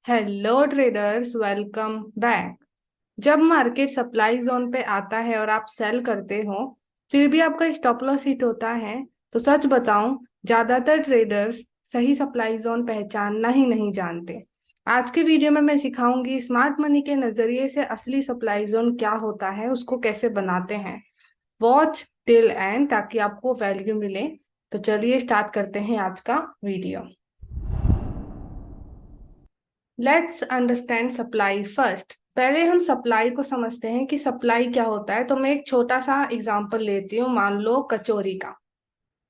Hello traders, welcome back. जब market supply zone पे आता है और आप सेल करते हो, फिर भी आपका स्टॉप लॉस हिट होता है, तो सच बताऊं, ज्यादातर ट्रेडर्स सही सप्लाई जोन पहचानना ही नहीं जानते। आज के वीडियो में मैं सिखाऊंगी स्मार्ट मनी के नजरिए से असली सप्लाई जोन क्या होता है, उसको कैसे बनाते हैं। वॉच टिल एंड ताकि आपको वैल्यू मिले। तो चलिए स्टार्ट करते हैं आज का video. Let's understand supply first. पहले हम सप्लाई को समझते हैं कि सप्लाई क्या होता है। तो मैं एक छोटा सा एग्जांपल लेती हूँ, मान लो कचौरी का।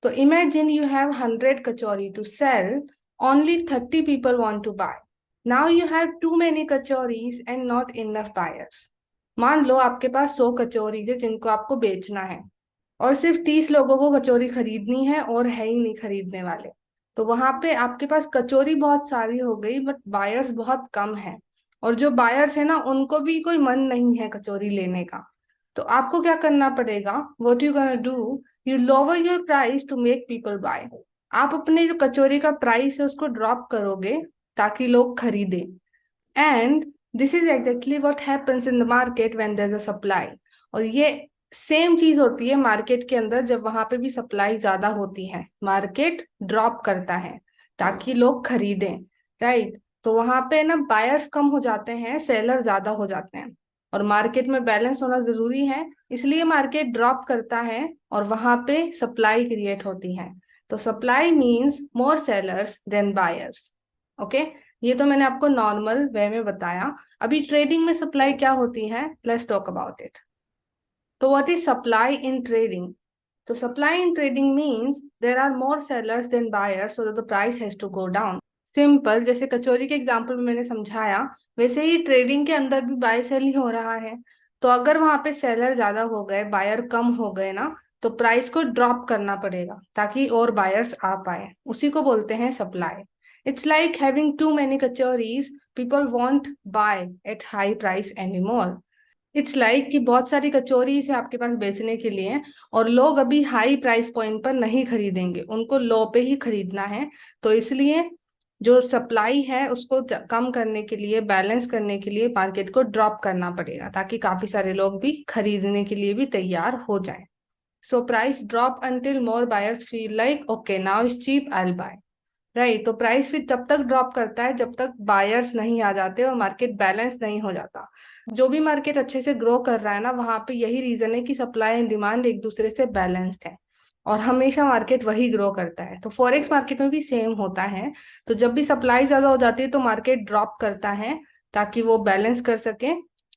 तो imagine you have 100 kachori to sell, only 30 people want to buy. Now you have too many kachoris and not enough buyers. मान लो आपके पास 100 कचौरीज है जिनको आपको बेचना है, और सिर्फ 30 लोगों को कचौरी खरीदनी है और है ही नहीं खरीदने वाले। तो वहां पे आपके पास कचौरी बहुत सारी हो गई, बट बायर्स बहुत कम है। और जो बायर्स है ना, उनको भी कोई मन नहीं है कचौरी लेने का। तो आपको क्या करना पड़ेगा? What you gonna do? You lower your price to make people buy. आप अपने जो कचौरी का प्राइस है उसको ड्रॉप करोगे ताकि लोग खरीदें। And this is exactly what happens in the market when there is a supply. और ये सेम चीज होती है मार्केट के अंदर, जब वहां पे भी सप्लाई ज्यादा होती है मार्केट ड्रॉप करता है ताकि लोग खरीदें। राइट? तो वहां पे ना बायर्स कम हो जाते हैं, सेलर ज्यादा हो जाते हैं। और मार्केट में बैलेंस होना जरूरी है, इसलिए मार्केट ड्रॉप करता है और वहां पे सप्लाई क्रिएट होती है। तो supply means more sellers than buyers. Okay, ये तो मैंने आपको नॉर्मल वे में बताया। अभी ट्रेडिंग में सप्लाई क्या होती है, लेट्स टॉक अबाउट इट। तो what is supply in trading? तो supply in trading means there are more sellers than buyers so that the price has to go down. Simple, जैसे कचौरी के एग्जांपल में मैंने समझाया, वैसे ही ट्रेडिंग के अंदर भी बाय सेल ही हो रहा है। तो अगर वहां पे सेलर ज्यादा हो गए, बायर कम हो गए ना, तो प्राइस को ड्रॉप करना पड़ेगा ताकि और बायर्स आ पाए। उसी को बोलते हैं supply. It's like having too many kachoris, people won't buy at high price anymore. It's like कि बहुत सारी कचौरी है आपके पास बेचने के लिए, और लोग अभी हाई प्राइस पॉइंट पर नहीं खरीदेंगे, उनको लो पे ही खरीदना है। तो इसलिए जो सप्लाई है उसको कम करने के लिए, बैलेंस करने के लिए मार्केट को ड्रॉप करना पड़ेगा ताकि काफी सारे लोग भी खरीदने के लिए भी तैयार हो जाएं। So price drop until more buyers feel like okay now is cheap, I will buy. Right? तो प्राइस फिर तब तक ड्रॉप करता है जब तक बायर्स नहीं आ जाते और मार्केट बैलेंस नहीं हो जाता। जो भी मार्केट अच्छे से ग्रो कर रहा है ना, वहां पे यही रीजन है कि सप्लाई एंड डिमांड एक दूसरे से बैलेंस्ड है, और हमेशा मार्केट वही ग्रो करता है। तो फॉरेक्स मार्केट में भी सेम होता है। तो जब भी सप्लाई ज्यादा हो जाती है तो मार्केट ड्रॉप करता है ताकि वो बैलेंस कर सके,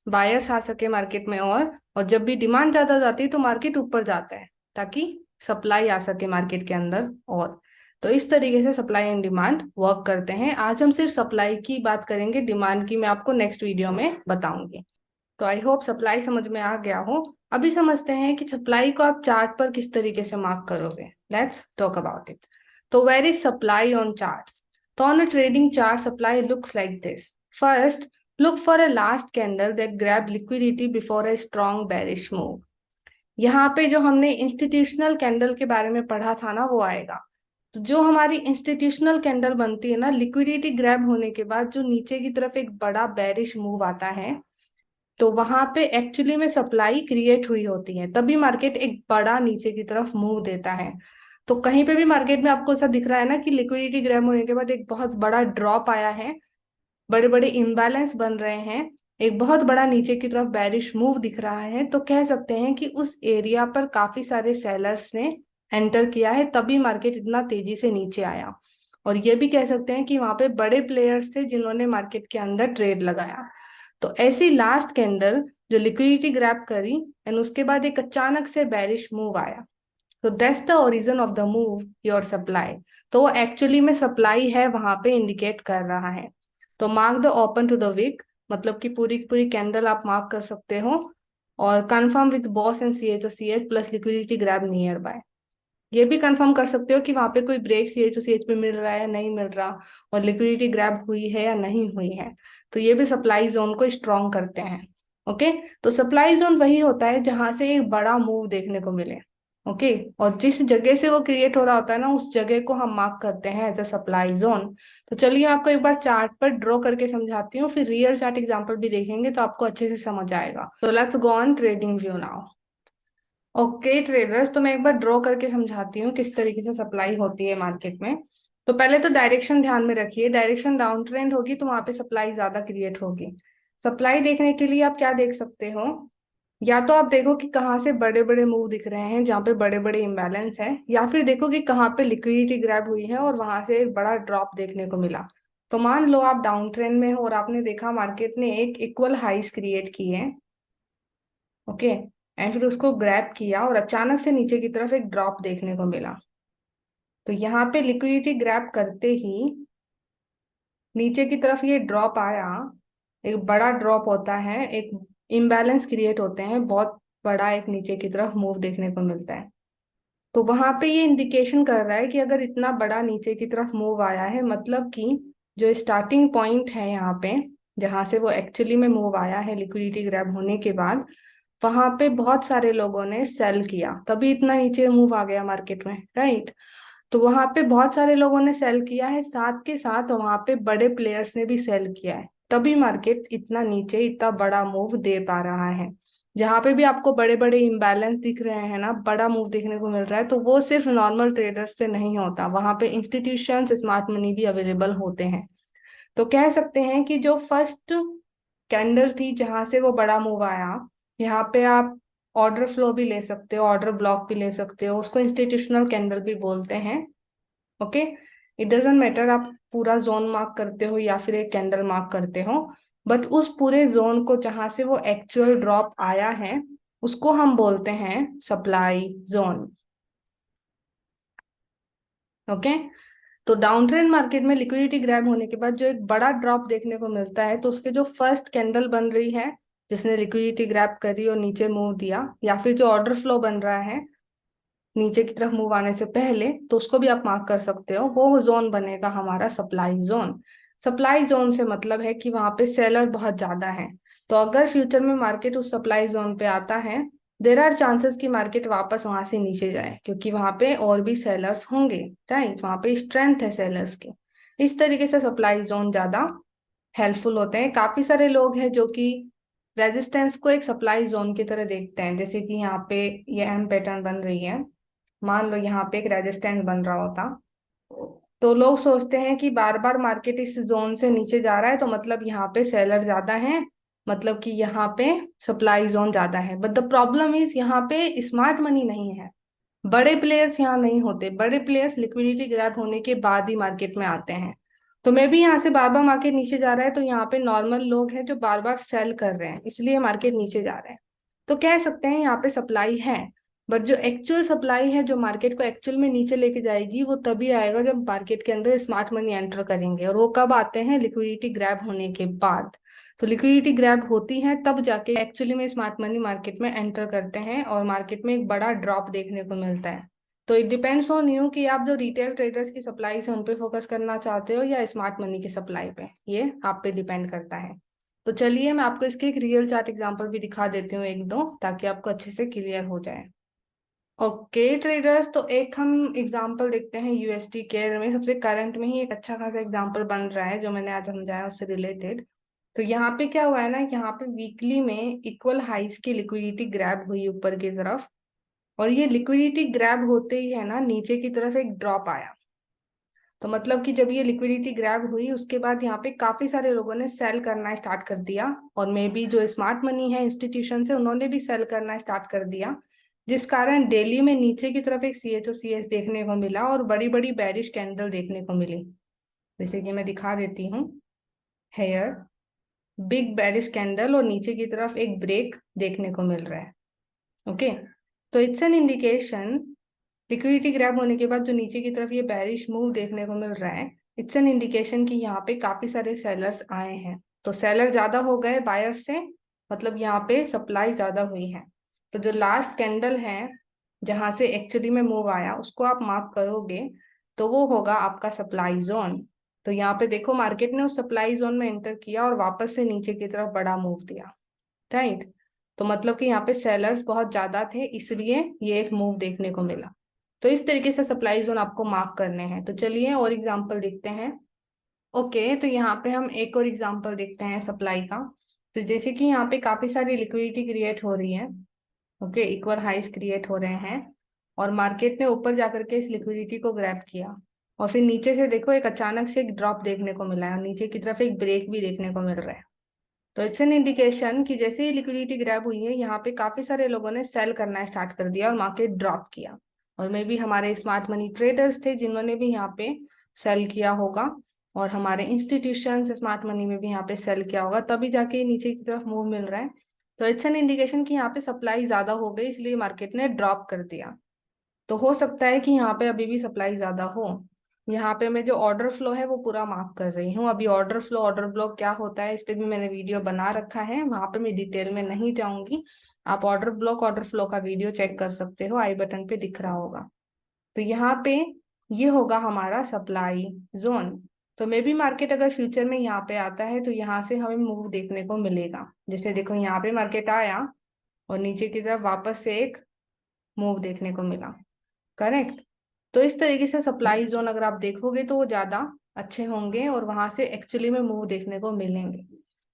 बायर्स आ सके मार्केट में। और जब भी डिमांड ज्यादा हो जाती है तो मार्केट ऊपर जाता है ताकि सप्लाई आ सके मार्केट के अंदर। और तो इस तरीके से सप्लाई एंड डिमांड वर्क करते हैं। आज हम सिर्फ सप्लाई की बात करेंगे, डिमांड की मैं आपको नेक्स्ट वीडियो में बताऊंगी। तो आई होप सप्लाई समझ में आ गया हो। अभी समझते हैं कि सप्लाई को आप चार्ट पर किस तरीके से मार्क करोगे। Let's talk about it. तो where is supply on charts? तो on a trading chart supply looks like this. First, look for a last candle that grabbed liquidity before a strong bearish move। यहाँ पे जो हमने institutional candle के बारे में पढ़ा था ना, वो आएगा। तो जो हमारी इंस्टीट्यूशनल कैंडल बनती है ना, लिक्विडिटी ग्रैब होने के बाद जो नीचे की तरफ एक बड़ा बेरिश मूव आता है, तो वहां पे एक्चुअली में सप्लाई क्रिएट हुई होती है, तभी मार्केट एक बड़ा नीचे की तरफ मूव देता है। तो कहीं पे भी मार्केट में आपको ऐसा दिख रहा है ना कि लिक्विडिटी ग्रैब होने के बाद एक बहुत बड़ा ड्रॉप आया है, बड़े बड़े इम्बैलेंस बन रहे हैं, एक बहुत बड़ा नीचे की तरफ बेरिश मूव दिख रहा है, तो कह सकते हैं कि उस एरिया पर काफी सारे सेलर्स ने एंटर किया है, तभी मार्केट इतना तेजी से नीचे आया। और ये भी कह सकते हैं कि वहां पे बड़े प्लेयर्स थे जिन्होंने मार्केट के अंदर ट्रेड लगाया। तो ऐसी लास्ट कैंडल जो लिक्विडिटी ग्रैब करी, एंड उसके बाद एक अचानक से बेरिश मूव आया, तो that's the origin of the move your supply. तो वो एक्चुअली में सप्लाई है, वहां पे इंडिकेट कर रहा है। तो mark the open to the wick, मतलब कि पूरी पूरी कैंडल आप मार्क कर सकते हो। और confirm with BOS and C H O C H plus liquidity grab near buy. ये भी कंफर्म कर सकते हो कि वहां पे कोई break C H O C H पे मिल रहा है, नहीं मिल रहा, और लिक्विडिटी ग्रैब हुई है या नहीं हुई है। तो ये भी सप्लाई जोन को स्ट्रॉन्ग करते हैं। ओके, तो सप्लाई जोन वही होता है जहां से एक बड़ा मूव देखने को मिले। ओके। और जिस जगह से वो क्रिएट हो रहा होता है ना, उस जगह को हम मार्क करते हैं एज अ सप्लाई जोन। तो चलिए मैं आपको एक बार चार्ट पर ड्रॉ करके समझाती हूँ, फिर रियल चार्ट एग्जांपल भी देखेंगे तो आपको अच्छे से समझ आएगा। तो let's go on trading view now. Okay traders, तो मैं एक बार ड्रॉ करके समझाती हूँ किस तरीके से सप्लाई होती है मार्केट में। तो पहले तो डायरेक्शन ध्यान में रखिए, डायरेक्शन डाउन ट्रेंड होगी तो वहां पे सप्लाई ज्यादा क्रिएट होगी। सप्लाई देखने के लिए आप क्या देख सकते हो, या तो आप देखो कि कहाँ से बड़े बड़े मूव दिख रहे हैं जहाँ पे बड़े बड़े इम्बैलेंस है, या फिर देखो कि कहाँ पे लिक्विडिटी ग्रैब हुई है और वहां से एक बड़ा ड्रॉप देखने को मिला। तो मान लो आप डाउन ट्रेंड में हो और आपने देखा मार्केट ने एक इक्वल हाइस क्रिएट की है। ओके। एंड फिर उसको ग्रैब किया और अचानक से नीचे की तरफ एक ड्रॉप देखने को मिला। तो यहाँ पे लिक्विडिटी ग्रैब करते ही नीचे की तरफ ये ड्रॉप आया, एक बड़ा ड्रॉप होता है, एक इम्बैलेंस क्रिएट होते हैं, बहुत बड़ा एक नीचे की तरफ मूव देखने को मिलता है। तो वहां पे ये इंडिकेशन कर रहा है कि अगर इतना बड़ा नीचे की तरफ मूव आया है, मतलब कि जो स्टार्टिंग पॉइंट है यहाँ पे, जहां से वो एक्चुअली में मूव आया है लिक्विडिटी ग्रैब होने के बाद, वहां पे बहुत सारे लोगों ने सेल किया, तभी इतना नीचे मूव आ गया मार्केट में, राइट। तो वहां पे बहुत सारे लोगों ने सेल किया है, साथ के साथ वहां पे बड़े प्लेयर्स ने भी सेल किया है, तभी मार्केट इतना नीचे इतना बड़ा मूव दे पा रहा है। जहां पे भी आपको बड़े बड़े इम्बैलेंस दिख रहे हैं ना, बड़ा मूव देखने को मिल रहा है, तो वो सिर्फ नॉर्मल ट्रेडर्स से नहीं होता, वहां पे इंस्टीट्यूशंस स्मार्ट मनी भी अवेलेबल होते हैं। तो कह सकते हैं कि जो फर्स्ट कैंडल थी जहां से वो बड़ा मूव आया, यहाँ पे आप ऑर्डर फ्लो भी ले सकते हो, ऑर्डर ब्लॉक भी ले सकते हो, उसको इंस्टीट्यूशनल कैंडल भी बोलते हैं। ओके। इट डजेंट मैटर आप पूरा जोन मार्क करते हो या फिर एक कैंडल मार्क करते हो, बट उस पूरे जोन को जहां से वो एक्चुअल ड्रॉप आया है, उसको हम बोलते हैं सप्लाई जोन। ओके। तो डाउन ट्रेंड मार्केट में लिक्विडिटी ग्रैब होने के बाद जो एक बड़ा ड्रॉप देखने को मिलता है, तो उसके जो फर्स्ट कैंडल बन रही है जिसने लिक्विडिटी ग्रैब करी और नीचे मूव दिया, या फिर जो ऑर्डर फ्लो बन रहा है नीचे की तरफ मूव आने से पहले, तो उसको भी आप मार्क कर सकते हो, वो जोन बनेगा हमारा सप्लाई जोन। सप्लाई जोन से मतलब है कि वहां पे सेलर बहुत ज्यादा है। तो अगर फ्यूचर में मार्केट उस सप्लाई जोन पे आता है, देर आर चांसेस कि मार्केट वापस वहां से नीचे जाए, क्योंकि वहां पे और भी सेलर्स होंगे, राइट, वहां पे स्ट्रेंथ है सेलर्स की। इस तरीके से सप्लाई जोन ज्यादा हेल्पफुल होते हैं। काफी सारे लोग हैं जो कि रेजिस्टेंस को एक सप्लाई जोन की तरह देखते हैं, जैसे कि यहाँ पे ये एम पैटर्न बन रही है, मान लो यहाँ पे एक रेजिस्टेंस बन रहा होता, तो लोग सोचते हैं कि बार बार मार्केट इस जोन से नीचे जा रहा है तो मतलब यहाँ पे सेलर ज्यादा है, मतलब कि यहाँ पे सप्लाई जोन ज्यादा है। बट द प्रॉब्लम इज यहाँ पे स्मार्ट मनी नहीं है, बड़े प्लेयर्स यहाँ नहीं होते, बड़े प्लेयर्स लिक्विडिटी ग्रैब होने के बाद ही मार्केट में आते हैं। तो मे भी यहाँ से बार बार मार्केट नीचे जा रहा है, तो यहाँ पे नॉर्मल लोग हैं जो बार बार सेल कर रहे हैं, इसलिए मार्केट नीचे जा रहे हैं। तो कह सकते हैं यहाँ पे सप्लाई है, बट जो एक्चुअल सप्लाई है जो मार्केट को एक्चुअल में नीचे लेके जाएगी, वो तभी आएगा जब मार्केट के अंदर स्मार्ट मनी एंटर करेंगे, और वो कब आते हैं, लिक्विडिटी ग्रैब होने के बाद। तो लिक्विडिटी ग्रैब होती है तब जाके एक्चुअली में स्मार्ट मनी मार्केट में एंटर करते हैं और मार्केट में एक बड़ा ड्रॉप देखने को मिलता है। तो इट डिपेंड्स ऑन यू कि आप जो रिटेल ट्रेडर्स की सप्लाई से उन पे फोकस करना चाहते हो या स्मार्ट मनी की सप्लाई पे, ये आप पे डिपेंड करता है। तो चलिए मैं आपको इसके एक रियल चार्ट एग्जांपल भी दिखा देती हूँ एक दो, ताकि आपको अच्छे से क्लियर हो जाए। ओके ट्रेडर्स, तो एक हम एग्जांपल देखते हैं यूएसडी केयर में, सबसे करंट में ही एक अच्छा खासा एग्जांपल बन रहा है जो मैंने आज समझाया उससे रिलेटेड। तो यहाँ पे क्या हुआ है ना, यहाँ पे वीकली में इक्वल हाइस की लिक्विडिटी ग्रैब हुई ऊपर की तरफ, और ये लिक्विडिटी ग्रैब होते ही है ना नीचे की तरफ एक ड्रॉप आया। तो मतलब कि जब ये लिक्विडिटी ग्रैब हुई उसके बाद यहाँ पे काफी सारे लोगों ने सेल करना स्टार्ट कर दिया, और मे बी जो स्मार्ट मनी है इंस्टीट्यूशन से, उन्होंने भी सेल करना स्टार्ट कर दिया, जिस कारण डेली में नीचे की तरफ एक सीएचओ सीएस देखने को मिला और बड़ी बड़ी बैरिश कैंडल देखने को मिली। जैसे कि मैं दिखा देती हूँ, हेयर बिग बैरिश कैंडल और नीचे की तरफ एक ब्रेक देखने को मिल रहा है। ओके। तो it's an indication, liquidity grab होने के बाद जो नीचे की तरफ ये बैरिश मूव देखने को मिल रहा है, इट्स एन इंडिकेशन कि यहाँ पे काफी सारे सेलर्स आए हैं। तो सेलर ज्यादा हो गए बायर से, मतलब यहाँ पे सप्लाई ज्यादा हुई है। तो जो लास्ट कैंडल है जहां से एक्चुअली में मूव आया, उसको आप मार्क करोगे तो वो होगा आपका सप्लाई जोन। तो यहाँ पे देखो मार्केट ने उस सप्लाई जोन में एंटर किया और वापस से नीचे की तरफ बड़ा मूव दिया, राइट। तो मतलब कि यहाँ पे सेलर्स बहुत ज्यादा थे, इसलिए ये एक मूव देखने को मिला। तो इस तरीके से सप्लाई जोन आपको मार्क करने हैं। तो चलिए और एग्जांपल देखते हैं। ओके, तो यहाँ पे हम एक और एग्जांपल देखते हैं सप्लाई का। तो जैसे कि यहाँ पे काफी सारी लिक्विडिटी क्रिएट हो रही है। ओके, इक्वल हाइस क्रिएट हो रहे हैं और मार्केट ने ऊपर जाकर के इस लिक्विडिटी को ग्रैब किया और फिर नीचे से देखो एक अचानक से एक ड्रॉप देखने को मिला है और नीचे की तरफ एक ब्रेक भी देखने को मिल रहा है। तो इट्स एन इंडिकेशन कि जैसे ही लिक्विडिटी ग्रैब हुई है, यहाँ पे काफी सारे लोगों ने सेल करना स्टार्ट कर दिया और मार्केट ड्रॉप किया। और मे भी हमारे स्मार्ट मनी ट्रेडर्स थे जिन्होंने भी यहाँ पे सेल किया होगा, और हमारे इंस्टीट्यूशन स्मार्ट मनी में भी यहाँ पे सेल किया होगा, तभी जाके नीचे की तरफ मूव मिल रहा है। तो इट्स एन इंडिकेशन कि यहाँ पे सप्लाई ज्यादा हो गई, इसलिए मार्केट ने ड्रॉप कर दिया। तो हो सकता है कि यहाँ पे अभी भी सप्लाई ज्यादा हो। यहाँ पे मैं जो ऑर्डर फ्लो है वो पूरा मार्क कर रही हूँ। अभी ऑर्डर फ्लो ऑर्डर ब्लॉक क्या होता है इस पे भी मैंने वीडियो बना रखा है, वहां पे मैं डिटेल में नहीं जाऊंगी। आप ऑर्डर ब्लॉक ऑर्डर फ्लो का वीडियो चेक कर सकते हो, आई बटन पे दिख रहा होगा। तो यहाँ पे ये होगा हमारा सप्लाई जोन। तो मे बी मार्केट अगर फ्यूचर में यहाँ पे आता है तो यहाँ से हमें मूव देखने को मिलेगा। जैसे देखो यहाँ पे मार्केट आया और नीचे की तरफ वापस से एक मूव देखने को मिला, करेक्ट। तो इस तरीके से सप्लाई जोन अगर आप देखोगे तो वो ज्यादा अच्छे होंगे और वहां से एक्चुअली में मूव देखने को मिलेंगे।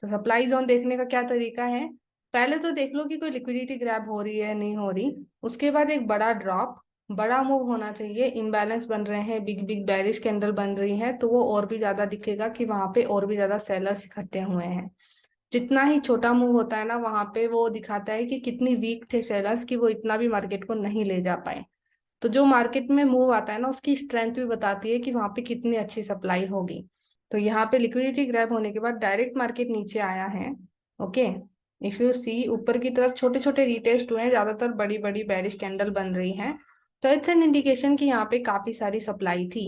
तो सप्लाई जोन देखने का क्या तरीका है, पहले तो देख लो कि कोई लिक्विडिटी ग्रैब हो रही है नहीं हो रही। उसके बाद एक बड़ा ड्रॉप, बड़ा मूव होना चाहिए, इम्बैलेंस बन रहे हैं, बिग बिग बैरिश कैंडल बन रही है, तो वो और भी ज्यादा दिखेगा कि वहां पे और भी ज्यादा सेलर्स इकट्ठे हुए हैं। जितना ही छोटा मूव होता है ना, वहां पे वो दिखाता है कि कितनी वीक थे सेलर्स, कि वो इतना भी मार्केट को नहीं ले जा पाए। तो जो मार्केट में मूव आता है ना, उसकी स्ट्रेंथ भी बताती है कि वहां पे कितनी अच्छी सप्लाई होगी। तो यहाँ पे लिक्विडिटी ग्रैब होने के बाद डायरेक्ट मार्केट नीचे आया है। ओके, इफ यू सी ऊपर की तरफ छोटे छोटे रिटेस्ट हुए हैं, ज्यादातर बड़ी बड़ी बेरिश कैंडल बन रही है। तो इट्स एन इंडिकेशन कि यहाँ पे काफी सारी सप्लाई थी।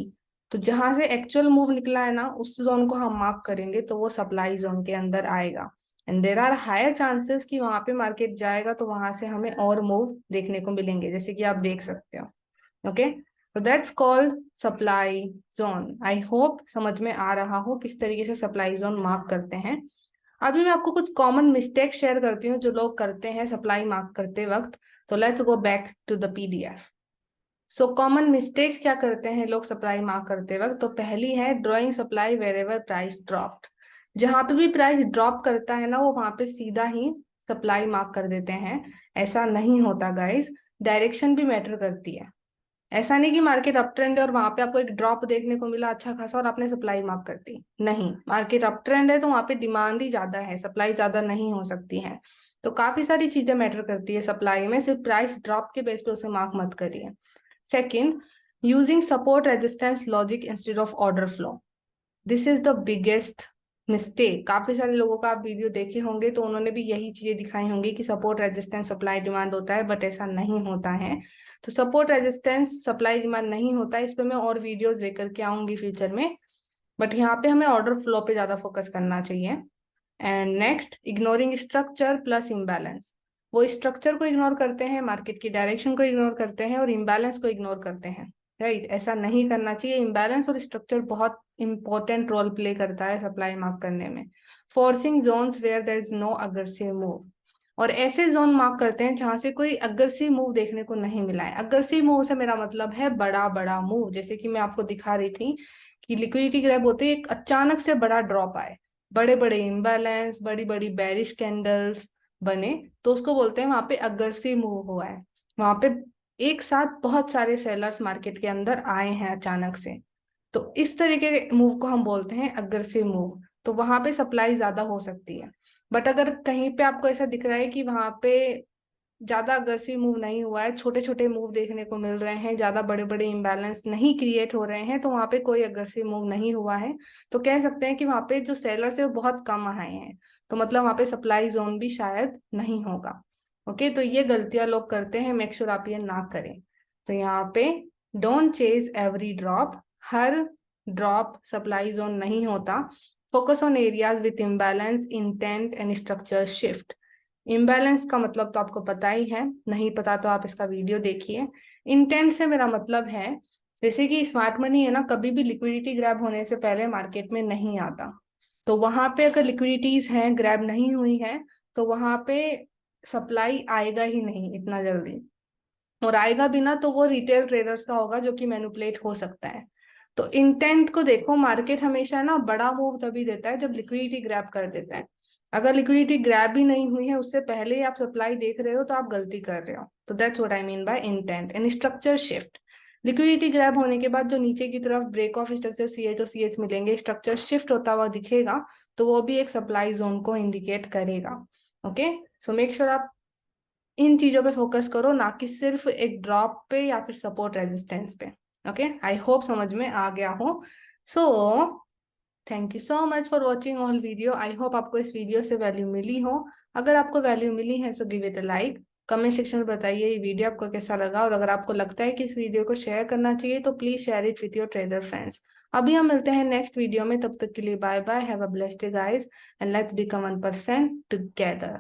तो जहां से एक्चुअल मूव निकला है ना, उस जोन को हम मार्क करेंगे तो वो सप्लाई जोन के अंदर आएगा। And there are higher chances कि वहां पे मार्केट जाएगा तो वहां से हमें और मूव देखने को मिलेंगे, जैसे कि आप देख सकते हो। ओके, तो that's called supply zone. I hope समझ में आ रहा हो किस तरीके से सप्लाई जोन मार्क करते हैं। अभी मैं आपको कुछ कॉमन मिस्टेक शेयर करती हूँ जो लोग करते हैं सप्लाई मार्क करते वक्त। तो let's go back to the PDF. So common mistakes क्या करते हैं लोग सप्लाई मार्क करते वक्त, तो पहली है drawing supply wherever price dropped. जहां पे भी प्राइस ड्रॉप करता है ना, वो वहां पे सीधा ही सप्लाई मार्क कर देते हैं। ऐसा नहीं होता गाइस, डायरेक्शन भी मैटर करती है। ऐसा नहीं कि मार्केट अप ट्रेंड है और वहां पे आपको एक ड्रॉप देखने को मिला अच्छा खासा और आपने सप्लाई मार्क कर दी। नहीं, मार्केट अप ट्रेंड है तो वहां पे डिमांड ही ज्यादा है, सप्लाई ज्यादा नहीं हो सकती है। तो काफी सारी चीजें मैटर करती है सप्लाई में, सिर्फ प्राइस ड्रॉप के बेस पे उसे मार्क मत करिए। Second, using support resistance logic instead of order flow. This is the biggest mistake. काफी सारे लोगों का आप वीडियो देखे होंगे तो उन्होंने भी यही चीजें दिखाई होंगी कि सपोर्ट रेजिस्टेंस सप्लाई डिमांड होता है, बट ऐसा नहीं होता है। तो सपोर्ट रेजिस्टेंस सप्लाई डिमांड नहीं होता है, इस पे मैं और वीडियोस लेकर के आऊंगी फ्यूचर में। बट यहाँ पे हमें ऑर्डर फ्लो पे ज्यादा फोकस करना चाहिए। And next, ignoring structure plus imbalance. वो स्ट्रक्चर को इग्नोर करते हैं, मार्केट की डायरेक्शन को इग्नोर करते हैं और इम्बैलेंस को इग्नोर करते हैं। राइट, ऐसा नहीं करना चाहिए। इम्बैलेंस और स्ट्रक्चर बहुत इंपॉर्टेंट रोल प्ले करता है सप्लाई मार्क करने में। Forcing zones where there is no aggressive move, और ऐसे जोन मार्क करते हैं जहां से कोई अग्रेसिव मूव देखने को नहीं मिला है। अग्रेसिव मूव से मेरा मतलब है बड़ा बड़ा मूव, जैसे कि मैं आपको दिखा रही थी कि लिक्विडिटी ग्रैब होते ही एक अचानक से बड़ा ड्रॉप आए, बड़े बड़े इम्बैलेंस, बड़ी बड़ी बेरिश कैंडल्स बने, तो उसको बोलते हैं वहां पे अग्रेसिव मूव हुआ है। वहां पे एक साथ बहुत सारे सेलर्स मार्केट के अंदर आए हैं अचानक से, तो इस तरीके के मूव को हम बोलते हैं अग्रेसिव मूव। तो वहां पे सप्लाई ज्यादा हो सकती है। बट अगर कहीं पे आपको ऐसा दिख रहा है कि वहां पे ज्यादा अग्रेसिव मूव नहीं हुआ है, छोटे छोटे मूव देखने को मिल रहे हैं, ज्यादा बड़े बड़े इम्बैलेंस नहीं क्रिएट हो रहे हैं, तो वहां पे कोई अग्रेसिव मूव नहीं हुआ है, तो कह सकते हैं कि वहां पे जो सेलर्स है वो बहुत कम आए हैं। तो मतलब वहां पे सप्लाई जोन भी शायद नहीं होगा। ओके, तो ये गलतियां लोग करते हैं, मेक श्योर आप ये ना करें। तो यहाँ पे don't chase every drop, her drop supply zone नहीं होता। Focus on areas with imbalance intent and structure shift. Imbalance का मतलब तो आपको पता ही है, नहीं पता तो आप इसका वीडियो देखिए। इंटेंट से मेरा मतलब है, जैसे कि स्मार्ट मनी है ना, कभी भी लिक्विडिटी ग्रैब होने से पहले मार्केट में नहीं आता। तो वहां पे अगर लिक्विडिटीज हैं, ग्रैब नहीं हुई है, तो वहां पे सप्लाई आएगा ही नहीं इतना जल्दी, और आएगा भी ना तो वो रिटेल ट्रेडर्स का होगा जो कि मैनिपुलेट हो सकता है। तो इंटेंट को देखो, मार्केट हमेशा ना बड़ा मूव तभी देता है जब लिक्विडिटी ग्रैब कर देता है। अगर लिक्विडिटी ग्रैब भी नहीं हुई है, उससे पहले ही आप सप्लाई देख रहे हो, तो आप गलती कर रहे हो। तो that's what I mean by intent and structure shift. Liquidity grab होने के बाद जो नीचे की तरफ ब्रेक ऑफ स्ट्रक्चर CH और CH मिलेंगे, स्ट्रक्चर शिफ्ट होता हुआ दिखेगा, तो वो भी एक सप्लाई जोन को इंडिकेट करेगा। ओके, सो मेक श्योर आप इन चीजों पे फोकस करो, ना कि सिर्फ एक ड्रॉप पे या फिर सपोर्ट रेजिस्टेंस पे। ओके, आई होप समझ में आ गया हो। So thank you so much for watching all video. I hope आपको इस वीडियो से वैल्यू मिली हो। अगर आपको वैल्यू मिली है so give it a like. Comment section में बताइए ये वीडियो आपको कैसा लगा, और अगर आपको लगता है कि इस वीडियो को शेयर करना चाहिए तो please share it with your trader friends. अभी हम मिलते हैं नेक्स्ट वीडियो में, तब तक के लिए bye bye, have a blessed day guys, and let's become 1% together.